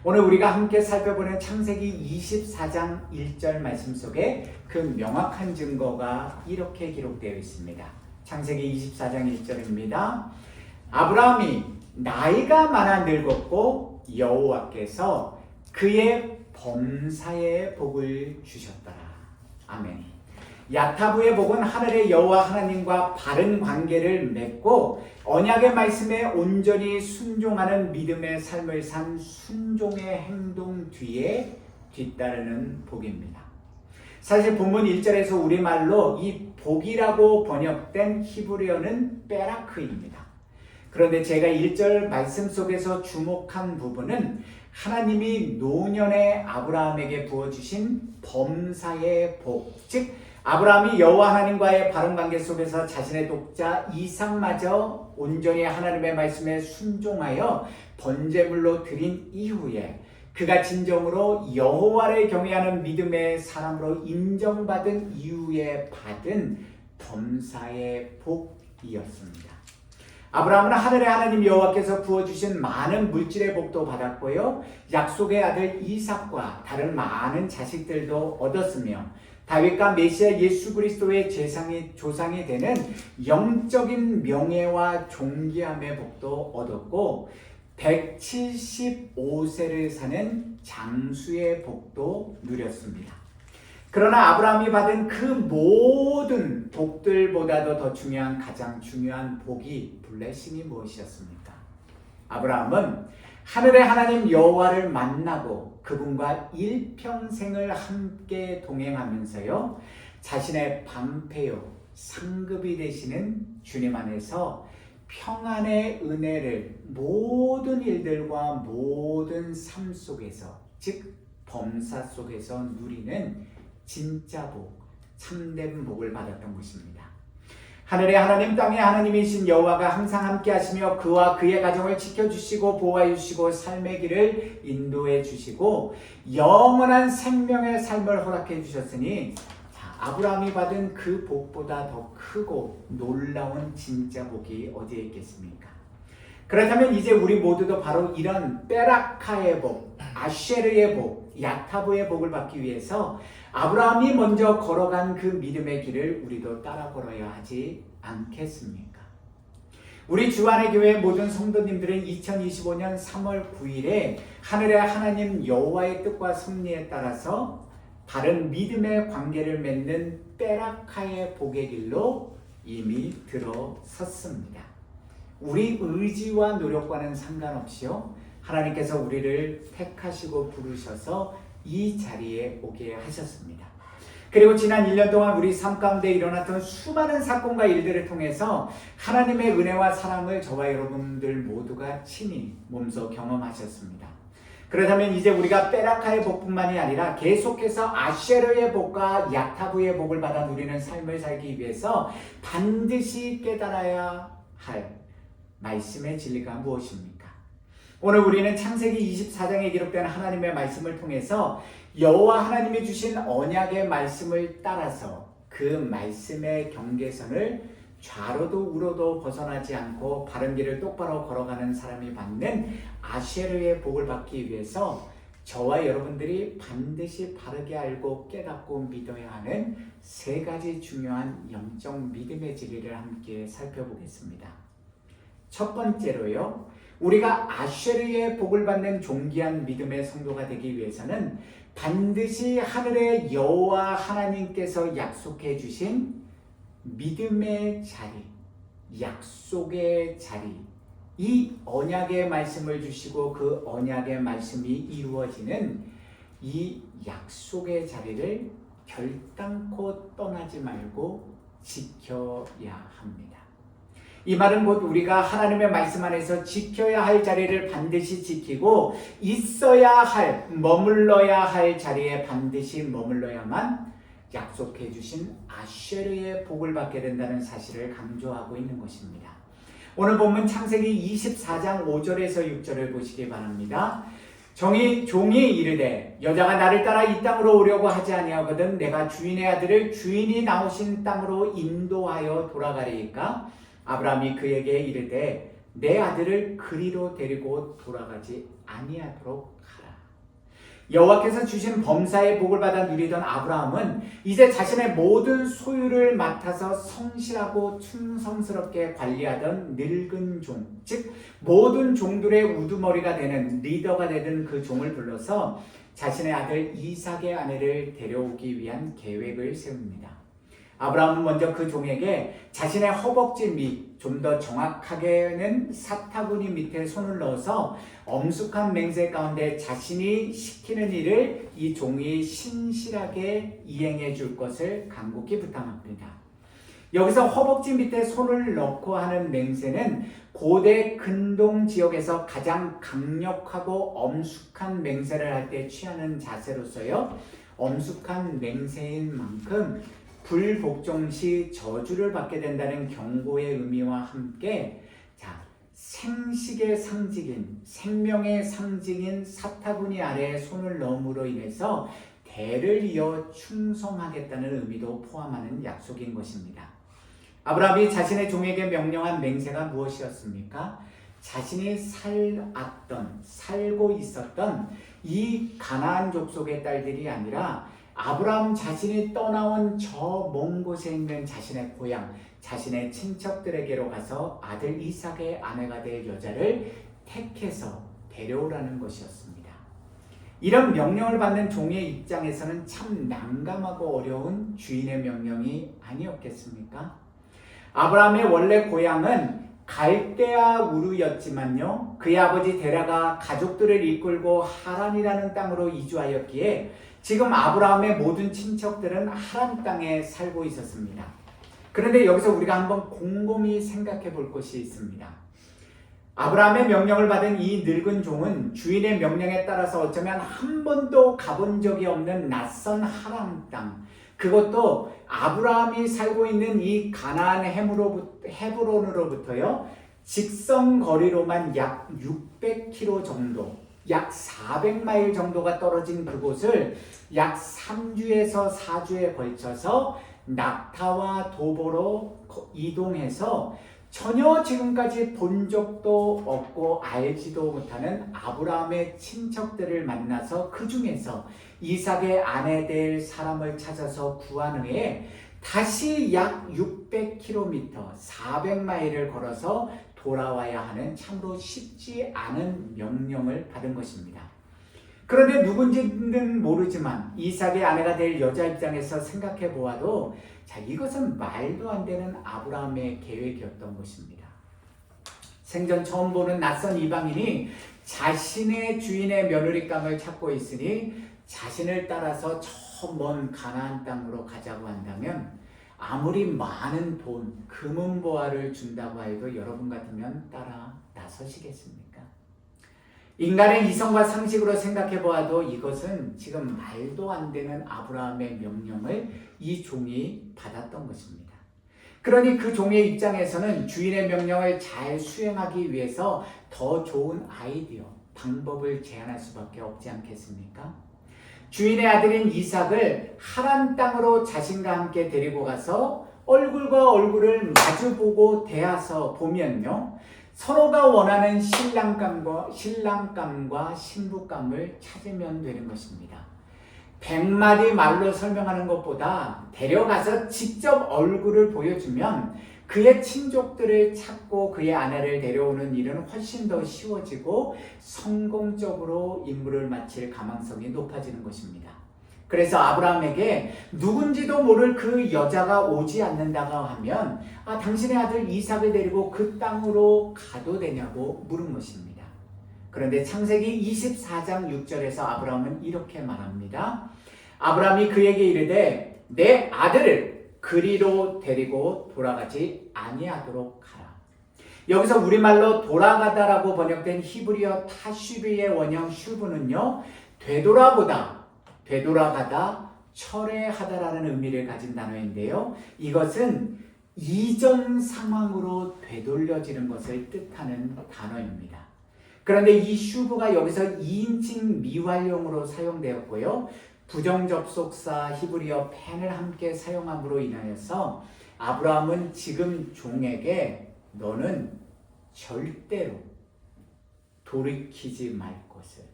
오늘 우리가 함께 살펴보는 창세기 24장 1절 말씀 속에 그 명확한 증거가 이렇게 기록되어 있습니다. 창세기 24장 1절입니다. 아브라함이 나이가 많아 늙었고 여호와께서 그의 범사에 복을 주셨더라. 아멘. 야타브의 복은 하늘의 여호와 하나님과 바른 관계를 맺고 언약의 말씀에 온전히 순종하는 믿음의 삶을 산 순종의 행동 뒤에 뒤따르는 복입니다. 사실 본문 1절에서 우리말로 이 복이라고 번역된 히브리어는 베라크입니다. 그런데 제가 1절 말씀 속에서 주목한 부분은 하나님이 노년의 아브라함에게 부어주신 범사의 복, 즉 아브라함이 여호와 하나님과의 바른 관계 속에서 자신의 독자 이삭마저 온전히 하나님의 말씀에 순종하여 번제물로 드린 이후에 그가 진정으로 여호와를 경외하는 믿음의 사람으로 인정받은 이후에 받은 범사의 복 이었습니다. 아브라함은 하늘의 하나님 여호와께서 부어주신 많은 물질의 복도 받았고요. 약속의 아들 이삭과 다른 많은 자식들도 얻었으며 다윗과 메시아 예수 그리스도의 조상이 되는 영적인 명예와 존귀함의 복도 얻었고 175세를 사는 장수의 복도 누렸습니다. 그러나 아브라함이 받은 그 모든 복들보다도 더 중요한 가장 중요한 복이 블레싱이 무엇이었습니까? 아브라함은 하늘의 하나님 여호와를 만나고 그분과 일평생을 함께 동행하면서요. 자신의 방패요 상급이 되시는 주님 안에서 평안의 은혜를 모든 일들과 모든 삶 속에서 즉 범사 속에서 누리는 진짜 복, 참된 복을 받았던 것입니다. 하늘의 하나님 땅의 하나님이신 여호와가 항상 함께 하시며 그와 그의 가정을 지켜주시고 보호해 주시고 삶의 길을 인도해 주시고 영원한 생명의 삶을 허락해 주셨으니 아브라함이 받은 그 복보다 더 크고 놀라운 진짜 복이 어디에 있겠습니까? 그렇다면 이제 우리 모두도 바로 이런 베라카의 복, 아쉐르의 복, 야타브의 복을 받기 위해서 아브라함이 먼저 걸어간 그 믿음의 길을 우리도 따라 걸어야 하지 않겠습니까? 우리 주안의 교회 모든 성도님들은 2025년 3월 9일에 하늘의 하나님 여호와의 뜻과 섭리에 따라서 바른 믿음의 관계를 맺는 베라카의 복의 길로 이미 들어섰습니다. 우리 의지와 노력과는 상관없이요. 하나님께서 우리를 택하시고 부르셔서 이 자리에 오게 하셨습니다. 그리고 지난 1년 동안 우리 삶 가운데 일어났던 수많은 사건과 일들을 통해서 하나님의 은혜와 사랑을 저와 여러분들 모두가 친히 몸소 경험하셨습니다. 그렇다면 이제 우리가 베라카의 복뿐만이 아니라 계속해서 아쉐르의 복과 야타브의 복을 받아 누리는 삶을 살기 위해서 반드시 깨달아야 할 말씀의 진리가 무엇입니까? 오늘 우리는 창세기 24장에 기록된 하나님의 말씀을 통해서 여호와 하나님이 주신 언약의 말씀을 따라서 그 말씀의 경계선을 좌로도 우로도 벗어나지 않고 바른 길을 똑바로 걸어가는 사람이 받는 아쉐르의 복을 받기 위해서 저와 여러분들이 반드시 바르게 알고 깨닫고 믿어야 하는 세 가지 중요한 영적 믿음의 진리를 함께 살펴보겠습니다. 첫 번째로요. 우리가 아쉐르의 복을 받는 존귀한 믿음의 성도가 되기 위해서는 반드시 하늘의 여호와 하나님께서 약속해 주신 믿음의 자리, 약속의 자리, 이 언약의 말씀을 주시고 그 언약의 말씀이 이루어지는 이 약속의 자리를 결단코 떠나지 말고 지켜야 합니다. 이 말은 곧 우리가 하나님의 말씀 안에서 지켜야 할 자리를 반드시 지키고 있어야 할, 머물러야 할 자리에 반드시 머물러야만 약속해 주신 아쉐르의 복을 받게 된다는 사실을 강조하고 있는 것입니다. 오늘 본문 창세기 24장 5절에서 6절을 보시기 바랍니다. 종이 이르되 여자가 나를 따라 이 땅으로 오려고 하지 아니하거든 내가 주인의 아들을 주인이 나오신 땅으로 인도하여 돌아가리이까? 아브라함이 그에게 이르되 내 아들을 그리로 데리고 돌아가지 아니하도록 하라. 여호와께서 주신 범사의 복을 받아 누리던 아브라함은 이제 자신의 모든 소유를 맡아서 성실하고 충성스럽게 관리하던 늙은 종, 즉 모든 종들의 우두머리가 되는 리더가 되던 그 종을 불러서 자신의 아들 이삭의 아내를 데려오기 위한 계획을 세웁니다. 아브라함은 먼저 그 종에게 자신의 허벅지 밑, 좀 더 정확하게는 사타구니 밑에 손을 넣어서 엄숙한 맹세 가운데 자신이 시키는 일을 이 종이 신실하게 이행해 줄 것을 간곡히 부탁합니다. 여기서 허벅지 밑에 손을 넣고 하는 맹세는 고대 근동 지역에서 가장 강력하고 엄숙한 맹세를 할 때 취하는 자세로서요. 엄숙한 맹세인 만큼 불복종 시 저주를 받게 된다는 경고의 의미와 함께 생식의 상징인 생명의 상징인 사타구니 아래에 손을 넣음으로 인해서 대를 이어 충성하겠다는 의미도 포함하는 약속인 것입니다. 아브라함이 자신의 종에게 명령한 맹세가 무엇이었습니까? 자신이 살고 있었던 이 가나안 족속의 딸들이 아니라 아브라함 자신이 떠나온 저 먼 곳에 있는 자신의 고향, 자신의 친척들에게로 가서 아들 이삭의 아내가 될 여자를 택해서 데려오라는 것이었습니다. 이런 명령을 받는 종의 입장에서는 참 난감하고 어려운 주인의 명령이 아니었겠습니까? 아브라함의 원래 고향은 갈대아 우르였지만요, 그의 아버지 데라가 가족들을 이끌고 하란이라는 땅으로 이주하였기에 지금 아브라함의 모든 친척들은 하란 땅에 살고 있었습니다. 그런데 여기서 우리가 한번 곰곰이 생각해 볼 것이 있습니다. 아브라함의 명령을 받은 이 늙은 종은 주인의 명령에 따라서 어쩌면 한 번도 가본 적이 없는 낯선 하란 땅, 그것도 아브라함이 살고 있는 이 가나안 헤브론으로부터요, 직선 거리로만 약 600km 정도, 약 400마일 정도가 떨어진 그곳을 약 3주에서 4주에 걸쳐서 낙타와 도보로 이동해서 전혀 지금까지 본 적도 없고 알지도 못하는 아브라함의 친척들을 만나서 그 중에서 이삭의 아내 될 사람을 찾아서 구한 후에 다시 약 600km, 400마일을 걸어서 돌아와야 하는 참으로 쉽지 않은 명령을 받은 것입니다. 그런데 누군지는 모르지만 이삭의 아내가 될 여자 입장에서 생각해 보아도 자, 이것은 말도 안 되는 아브라함의 계획이었던 것입니다. 생전 처음 보는 낯선 이방인이 자신의 주인의 며느리감을 찾고 있으니 자신을 따라서 저 먼 가나안 땅으로 가자고 한다면 아무리 많은 돈, 금은보화를 준다고 해도 여러분 같으면 따라 나서시겠습니까? 인간의 이성과 상식으로 생각해 보아도 이것은 지금 말도 안 되는 아브라함의 명령을 이 종이 받았던 것입니다. 그러니 그 종의 입장에서는 주인의 명령을 잘 수행하기 위해서 더 좋은 아이디어, 방법을 제안할 수밖에 없지 않겠습니까? 주인의 아들인 이삭을 하란 땅으로 자신과 함께 데리고 가서 얼굴과 얼굴을 마주보고 대하서 보면요, 서로가 원하는 신랑감과 신부감을 찾으면 되는 것입니다. 100마디 말로 설명하는 것보다 데려가서 직접 얼굴을 보여주면 그의 친족들을 찾고 그의 아내를 데려오는 일은 훨씬 더 쉬워지고 성공적으로 임무를 마칠 가망성이 높아지는 것입니다. 그래서 아브라함에게 누군지도 모를 그 여자가 오지 않는다고 하면 당신의 아들 이삭을 데리고 그 땅으로 가도 되냐고 물은 것입니다. 그런데 창세기 24장 6절에서 아브라함은 이렇게 말합니다. 아브라함이 그에게 이르되 내 아들을 그리로 데리고 돌아가지 아니하도록 하라. 여기서 우리말로 돌아가다라고 번역된 히브리어 타슈비의 원형 슈브는요, 되돌아가다, 철회하다라는 의미를 가진 단어인데요, 이것은 이전 상황으로 되돌려지는 것을 뜻하는 단어입니다. 그런데 이 슈브가 여기서 2인칭 미완용으로 사용되었고요, 부정접속사 히브리어 펜을 함께 사용함으로 인하여서 아브라함은 지금 종에게 너는 절대로 돌이키지 말 것을,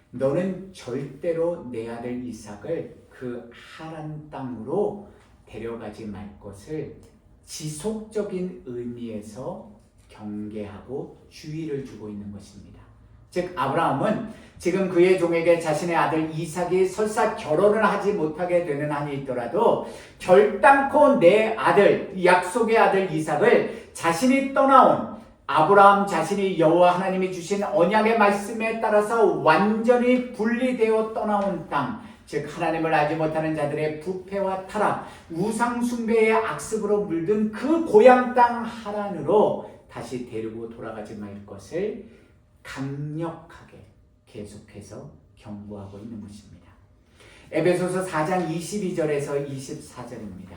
너는 절대로 내 아들 이삭을 그 하란 땅으로 데려가지 말 것을 지속적인 의미에서 경계하고 주의를 주고 있는 것입니다. 즉 아브라함은 지금 그의 종에게 자신의 아들 이삭이 설사 결혼을 하지 못하게 되는 한이 있더라도 결단코 내 아들, 약속의 아들 이삭을 자신이 떠나온 아브라함 자신이 여호와 하나님이 주신 언약의 말씀에 따라서 완전히 분리되어 떠나온 땅, 즉 하나님을 알지 못하는 자들의 부패와 타락, 우상 숭배의 악습으로 물든 그 고향 땅 하란으로 다시 데리고 돌아가지 말 것을 강력하게 계속해서 경고하고 있는 것입니다. 에베소서 4장 22절에서 24절입니다.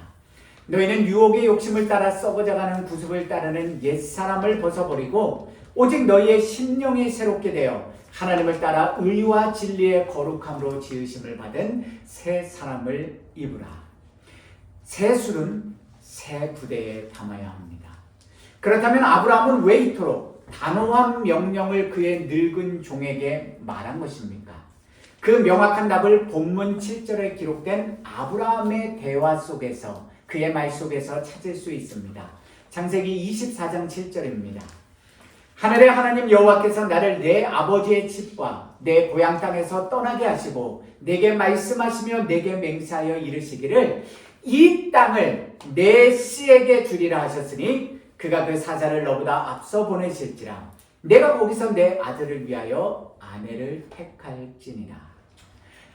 너희는 유혹의 욕심을 따라 썩어져가는 구습을 따르는 옛사람을 벗어버리고 오직 너희의 심령이 새롭게 되어 하나님을 따라 의와 진리의 거룩함으로 지으심을 받은 새 사람을 입으라. 새 술은 새 부대에 담아야 합니다. 그렇다면 아브라함은 왜 이토록 단호한 명령을 그의 늙은 종에게 말한 것입니까? 그 명확한 답을 본문 7절에 기록된 아브라함의 대화 속에서, 그의 말 속에서 찾을 수 있습니다. 창세기 24장 7절입니다. 하늘의 하나님 여호와께서 나를 내 아버지의 집과 내 고향 땅에서 떠나게 하시고 내게 말씀하시며 내게 맹세하여 이르시기를 이 땅을 내 씨에게 주리라 하셨으니 그가 그 사자를 너보다 앞서 보내실지라 내가 거기서 내 아들을 위하여 아내를 택할지니라.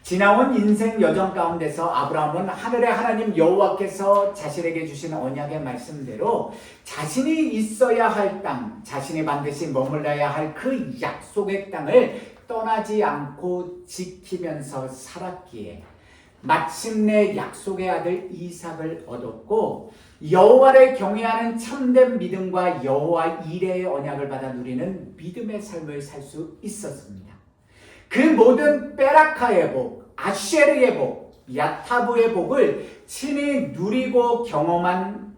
지나온 인생 여정 가운데서 아브라함은 하늘의 하나님 여호와께서 자신에게 주신 언약의 말씀대로 자신이 있어야 할 땅, 자신이 반드시 머물러야 할 그 약속의 땅을 떠나지 않고 지키면서 살았기에 마침내 약속의 아들 이삭을 얻었고 여호와를 경외하는 참된 믿음과 여호와 이레의 언약을 받아 누리는 믿음의 삶을 살 수 있었습니다. 그 모든 베라카의 복, 아쉐르의 복, 야타브의 복을 친히 누리고 경험한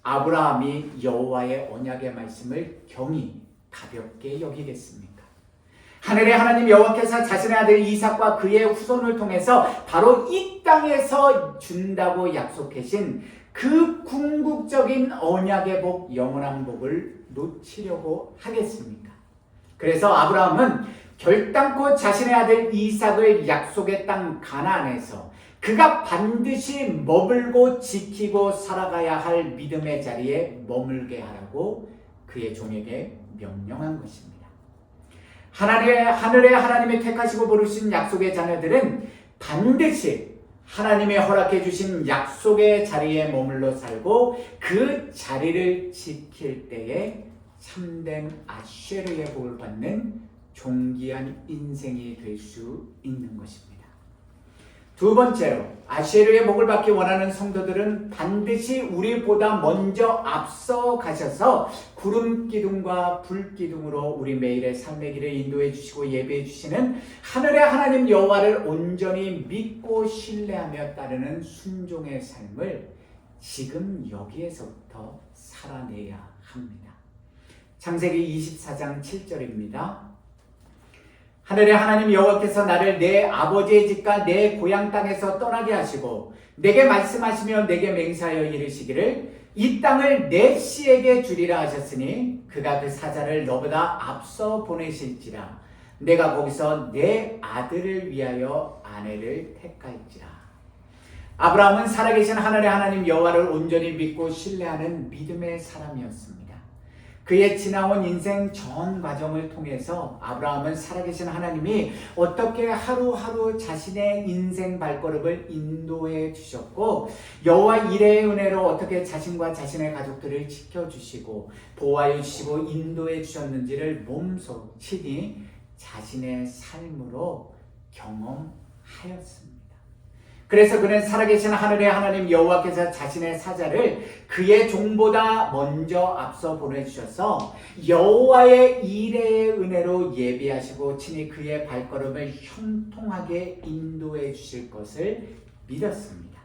아브라함이 여호와의 언약의 말씀을 경히 가볍게 여기겠습니까? 하늘의 하나님 여호와께서 자신의 아들 이삭과 그의 후손을 통해서 바로 이 땅에서 준다고 약속하신 그 궁극적인 언약의 복, 영원한 복을 놓치려고 하겠습니까? 그래서 아브라함은 결단코 자신의 아들 이삭을 약속의 땅 가나안에서 그가 반드시 머물고 지키고 살아가야 할 믿음의 자리에 머물게 하라고 그의 종에게 명령한 것입니다. 하늘의 하나님이 택하시고 부르신 약속의 자녀들은 반드시 하나님의 허락해 주신 약속의 자리에 머물러 살고 그 자리를 지킬 때에 참된 아쉐르의 복을 받는 존귀한 인생이 될 수 있는 것입니다. 두 번째로 아쉐르의 복을 받기 원하는 성도들은 반드시 우리보다 먼저 앞서 가셔서 구름 기둥과 불 기둥으로 우리 매일의 삶의 길을 인도해 주시고 예배해 주시는 하늘의 하나님 여호와를 온전히 믿고 신뢰하며 따르는 순종의 삶을 지금 여기에서부터 살아내야 합니다. 창세기 24장 7절입니다. 하늘의 하나님 여호와께서 나를 내 아버지의 집과 내 고향 땅에서 떠나게 하시고 내게 말씀하시며 내게 맹세하여 이르시기를 이 땅을 내 씨에게 주리라 하셨으니 그가 그 사자를 너보다 앞서 보내실지라 내가 거기서 내 아들을 위하여 아내를 택할지라. 아브라함은 살아계신 하늘의 하나님 여호와를 온전히 믿고 신뢰하는 믿음의 사람이었습니다. 그의 지나온 인생 전 과정을 통해서 아브라함은 살아계신 하나님이 어떻게 하루하루 자신의 인생 발걸음을 인도해 주셨고 여호와 이레의 은혜로 어떻게 자신과 자신의 가족들을 지켜주시고 보호하여 주시고 인도해 주셨는지를 몸소 친히 자신의 삶으로 경험하였습니다. 그래서 그는 살아계신 하늘의 하나님 여호와께서 자신의 사자를 그의 종보다 먼저 앞서 보내주셔서 여호와의 이레의 은혜로 예비하시고 친히 그의 발걸음을 형통하게 인도해 주실 것을 믿었습니다.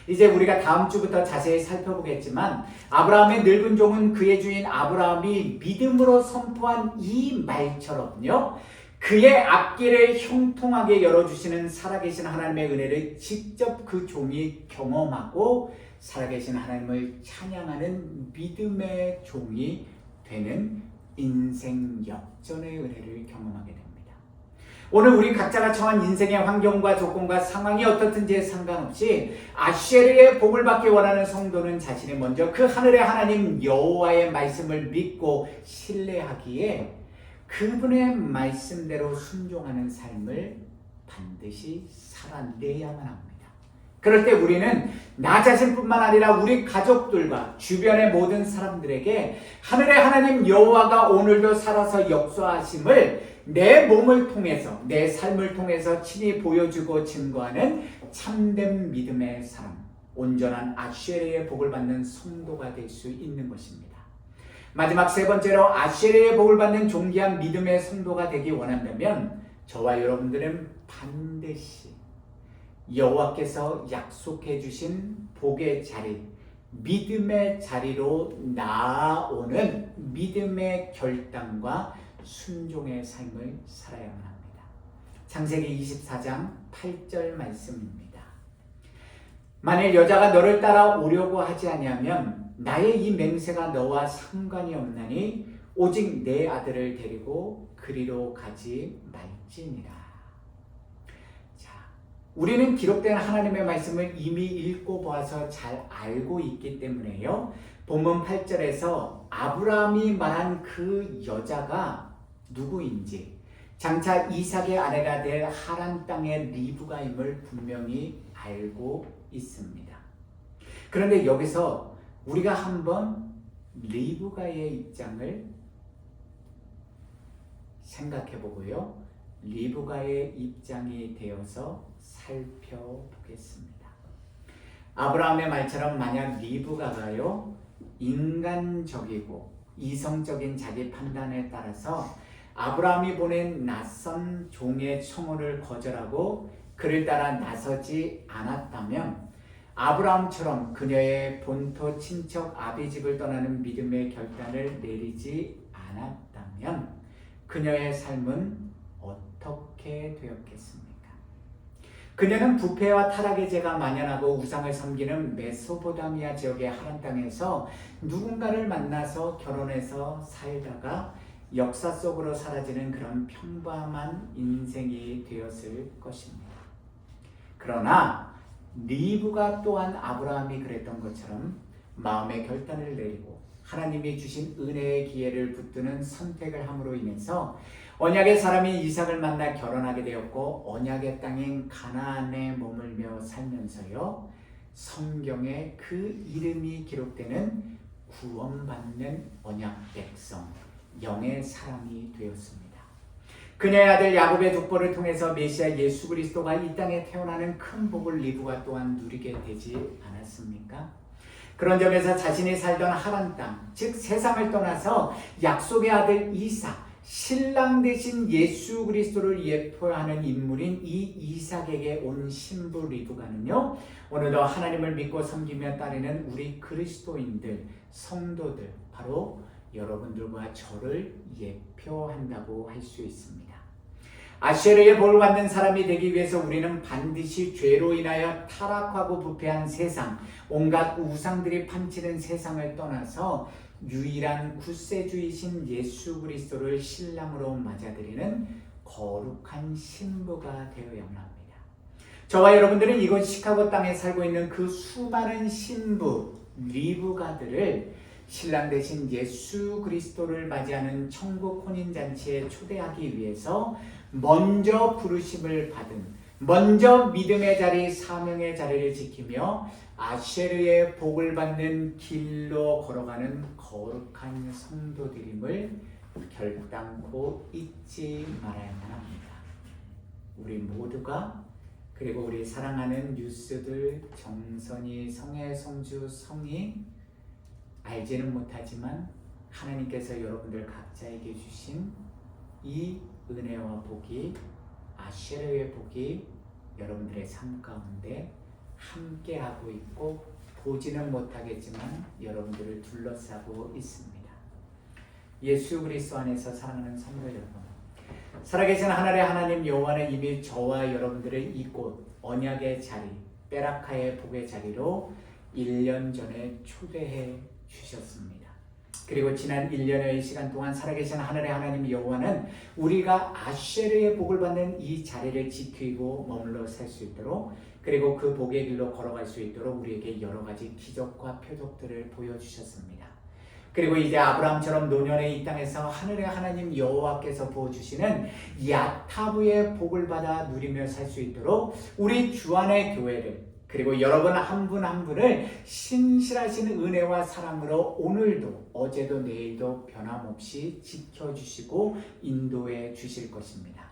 이제 우리가 다음 주부터 자세히 살펴보겠지만 아브라함의 늙은 종은 그의 주인 아브라함이 믿음으로 선포한 이 말처럼요. 그의 앞길을 형통하게 열어주시는 살아계신 하나님의 은혜를 직접 그 종이 경험하고 살아계신 하나님을 찬양하는 믿음의 종이 되는 인생 역전의 은혜를 경험하게 됩니다. 오늘 우리 각자가 처한 인생의 환경과 조건과 상황이 어떻든지에 상관없이 아쉐르의 복을 받기 원하는 성도는 자신이 먼저 그 하늘의 하나님 여호와의 말씀을 믿고 신뢰하기에 그분의 말씀대로 순종하는 삶을 반드시 살아내야만 합니다. 그럴 때 우리는 나 자신뿐만 아니라 우리 가족들과 주변의 모든 사람들에게 하늘의 하나님 여호와가 오늘도 살아서 역사하심을 내 몸을 통해서 내 삶을 통해서 친히 보여주고 증거하는 참된 믿음의 사람, 온전한 아쉐르의 복을 받는 성도가 될 수 있는 것입니다. 마지막 세 번째로 아쉐르의 복을 받는 존귀한 믿음의 성도가 되기 원한다면 저와 여러분들은 반드시 여호와께서 약속해 주신 복의 자리, 믿음의 자리로 나아오는 믿음의 결단과 순종의 삶을 살아야만 합니다. 창세기 24장 8절 말씀입니다. 만일 여자가 너를 따라오려고 하지 아니하면 나의 이 맹세가 너와 상관이 없나니 오직 내 아들을 데리고 그리로 가지 말지니라. 자, 우리는 기록된 하나님의 말씀을 이미 읽고 보아서 잘 알고 있기 때문에요. 본문 8절에서 아브라함이 말한 그 여자가 누구인지, 장차 이삭의 아내가 될 하란 땅의 리브가임을 분명히 알고 있습니다. 그런데 여기서 우리가 한번 리브가의 입장을 생각해 보고요. 리브가의 입장이 되어서 살펴보겠습니다. 아브라함의 말처럼 만약 리브가가요, 인간적이고 이성적인 자기 판단에 따라서 아브라함이 보낸 낯선 종의 청혼을 거절하고 그를 따라 나서지 않았다면, 아브라함처럼 그녀의 본토 친척 아비집을 떠나는 믿음의 결단을 내리지 않았다면 그녀의 삶은 어떻게 되었겠습니까? 그녀는 부패와 타락의 죄가 만연하고 우상을 섬기는 메소포타미아 지역의 하란 땅에서 누군가를 만나서 결혼해서 살다가 역사 속으로 사라지는 그런 평범한 인생이 되었을 것입니다. 그러나 리브가 또한 아브라함이 그랬던 것처럼 마음의 결단을 내리고 하나님이 주신 은혜의 기회를 붙드는 선택을 함으로 인해서 언약의 사람인 이삭을 만나 결혼하게 되었고, 언약의 땅인 가나안에 머물며 살면서요, 성경에 그 이름이 기록되는 구원받는 언약 백성, 영의 사람이 되었습니다. 그녀의 아들 야곱의 족보를 통해서 메시아 예수 그리스도가 이 땅에 태어나는 큰 복을 리브가 또한 누리게 되지 않았습니까? 그런 점에서 자신이 살던 하란 땅, 즉 세상을 떠나서 약속의 아들 이삭, 신랑 되신 예수 그리스도를 예표하는 인물인 이 이삭에게 온 신부 리브가는요, 오늘도 하나님을 믿고 섬기며 따르는 우리 그리스도인들, 성도들, 바로 여러분들과 저를 예표한다고 할 수 있습니다. 아쉐르의 복을 받는 사람이 되기 위해서 우리는 반드시 죄로 인하여 타락하고 부패한 세상, 온갖 우상들이 판치는 세상을 떠나서 유일한 구세주이신 예수 그리스도를 신랑으로 맞아들이는 거룩한 신부가 되어야만 합니다. 저와 여러분들은 이곳 시카고 땅에 살고 있는 그 수많은 신부, 리브가들을 신랑 되신 예수 그리스도를 맞이하는 천국 혼인잔치에 초대하기 위해서 먼저 부르심을 받은, 먼저 믿음의 자리, 사명의 자리를 지키며 아쉐르의 복을 받는 길로 걸어가는 거룩한 성도들임을 결단코 잊지 말아야만 합니다. 우리 모두가, 그리고 우리 사랑하는 뉴스들, 정선이, 성애, 성주, 성이 알지는 못하지만 하나님께서 여러분들 각자에게 주신 이 은혜와 복이, 아쉐르의 복이 여러분들의 삶 가운데 함께하고 있고, 보지는 못하겠지만 여러분들을 둘러싸고 있습니다. 예수 그리스도 안에서 사랑하는 성도 여러분, 살아계신 하늘의 하나님 여호와는 이미 저와 여러분들을 이곳 언약의 자리, 베라카의 복의 자리로 1년 전에 초대해 주셨습니다. 그리고 지난 1년의 시간 동안 살아계신 하늘의 하나님 여호와는 우리가 아쉐르의 복을 받는 이 자리를 지키고 머물러 살 수 있도록, 그리고 그 복의 길로 걸어갈 수 있도록 우리에게 여러 가지 기적과 표적들을 보여주셨습니다. 그리고 이제 아브라함처럼 노년의 이 땅에서 하늘의 하나님 여호와께서 부어주시는 야타브의 복을 받아 누리며 살 수 있도록 우리 주안의 교회를, 그리고 여러분 한 분 한 분을 신실하신 은혜와 사랑으로 오늘도, 어제도, 내일도 변함없이 지켜주시고 인도해 주실 것입니다.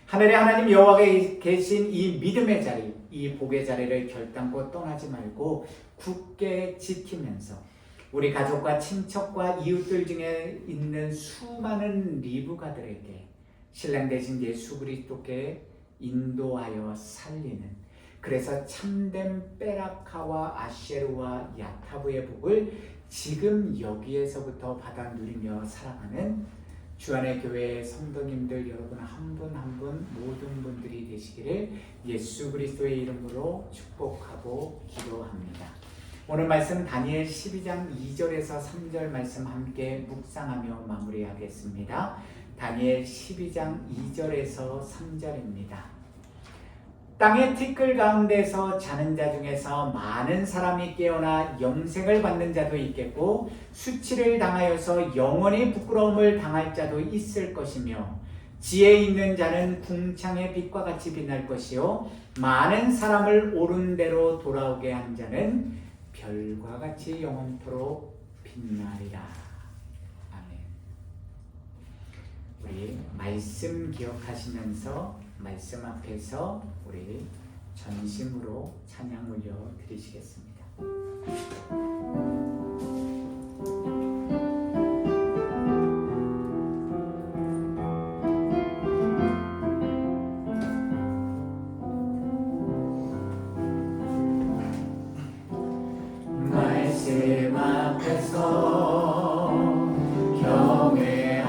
하늘의 하나님 여호와가 계신 이 믿음의 자리, 이 복의 자리를 결단코 떠나지 말고 굳게 지키면서 우리 가족과 친척과 이웃들 중에 있는 수많은 리브가들에게 신랑 되신 예수 그리스도께 인도하여 살리는, 그래서 참된 베라카와 아쉐르와 야타브의 복을 지금 여기에서부터 받아 누리며 살아가는 주안의 교회 성도님들 여러분 한 분 한 분 모든 분들이 되시기를 예수 그리스도의 이름으로 축복하고 기도합니다. 오늘 말씀 다니엘 12장 2절에서 3절 말씀 함께 묵상하며 마무리하겠습니다. 다니엘 12장 2절에서 3절입니다. 땅의 티끌 가운데서 자는 자 중에서 많은 사람이 깨어나 영생을 받는 자도 있겠고 수치를 당하여서 영원히 부끄러움을 당할 자도 있을 것이며 지혜 있는 자는 궁창의 빛과 같이 빛날 것이요 많은 사람을 옳은 대로 돌아오게 한 자는 별과 같이 영원토록 빛나리라. 아멘. 우리 말씀 기억하시면서 말씀 앞에서 우리 전심으로 찬양 올려 드리시겠습니다. 말씀 앞에서 경외함으로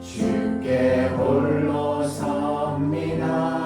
주께 홀로 섭니다.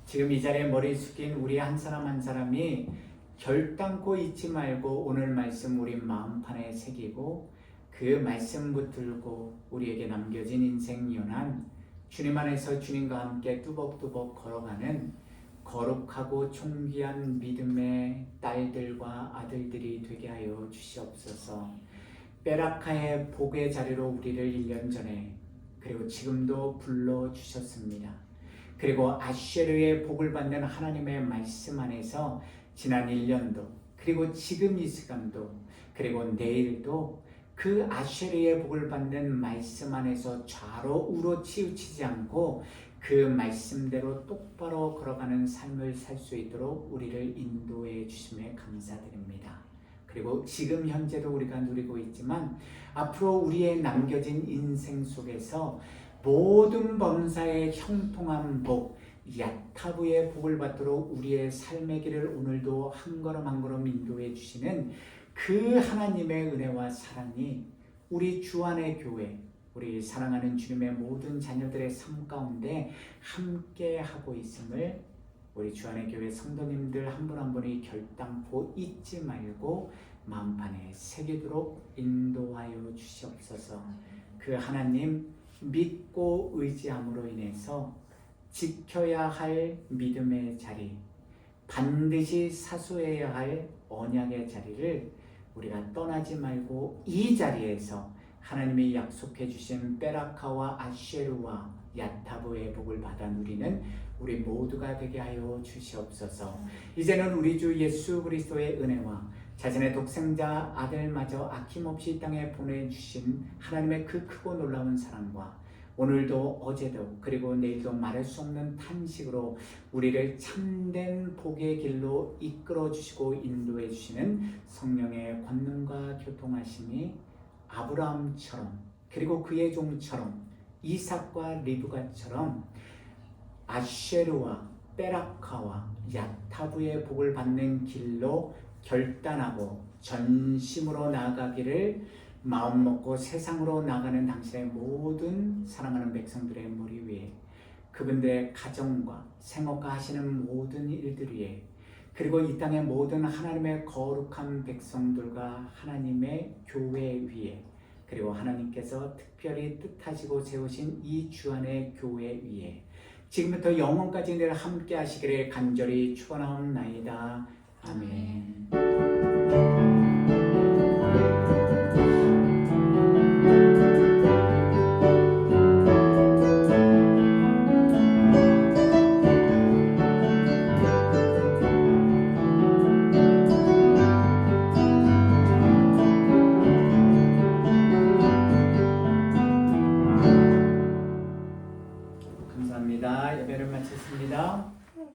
지금 이 자리에 머리 숙인 우리 한 사람 한 사람이 결단코 잊지 말고 오늘 말씀 우리 마음판에 새기고 그 말씀 붙들고 우리에게 남겨진 인생 연한 주님 안에서 주님과 함께 뚜벅뚜벅 걸어가는 거룩하고 존귀한 믿음의 딸들과 아들들이 되게 하여 주시옵소서. 베라카의 복의 자리로 우리를 1년 전에 그리고 지금도 불러주셨습니다. 그리고 아쉐르의 복을 받는 하나님의 말씀 안에서 지난 1년도 그리고 지금 이 시간도 그리고 내일도 그 아쉐르의 복을 받는 말씀 안에서 좌로 우로 치우치지 않고 그 말씀대로 똑바로 걸어가는 삶을 살 수 있도록 우리를 인도해 주심에 감사드립니다. 그리고 지금 현재도 우리가 누리고 있지만 앞으로 우리의 남겨진 인생 속에서 모든 범사의 형통한 복, 야타부의 복을 받도록 우리의 삶의 길을 오늘도 한 걸음 한 걸음 인도해 주시는 그 하나님의 은혜와 사랑이 우리 주안의 교회, 우리 사랑하는 주님의 모든 자녀들의 삶 가운데 함께 하고 있음을 우리 주안의 교회 성도님들 한 분 한 분이 결단코 잊지 말고 마음판에 새기도록 인도하여 주시옵소서. 그 하나님 믿고 의지함으로 인해서 지켜야 할 믿음의 자리, 반드시 사수해야 할 언약의 자리를 우리가 떠나지 말고 이 자리에서 하나님이 약속해 주신 베라카와 아쉐르와 야타부의 복을 받아 누리는 우리 모두가 되게 하여 주시옵소서. 이제는 우리 주 예수 그리스도의 은혜와 자신의 독생자 아들마저 아낌없이 이 땅에 보내주신 하나님의 그 크고 놀라운 사랑과 오늘도 어제도 그리고 내일도 말할 수 없는 탄식으로 우리를 참된 복의 길로 이끌어 주시고 인도해 주시는 성령의 권능과 교통하심이 아브라함처럼 그리고 그의 종처럼 이삭과 리브가처럼 아쉐르와 베라카와 야타부의 복을 받는 길로 결단하고 전심으로 나아가기를 마음먹고 세상으로 나가는 당신의 모든 사랑하는 백성들의 머리 위에 그분들의 가정과 생업과 하시는 모든 일들 위에 그리고 이 땅의 모든 하나님의 거룩한 백성들과 하나님의 교회 위에 그리고 하나님께서 특별히 뜻하시고 세우신 이 주안의 교회 위에 지금부터 영원까지 늘 함께 하시기를 간절히 축원하옵나이다. 아멘.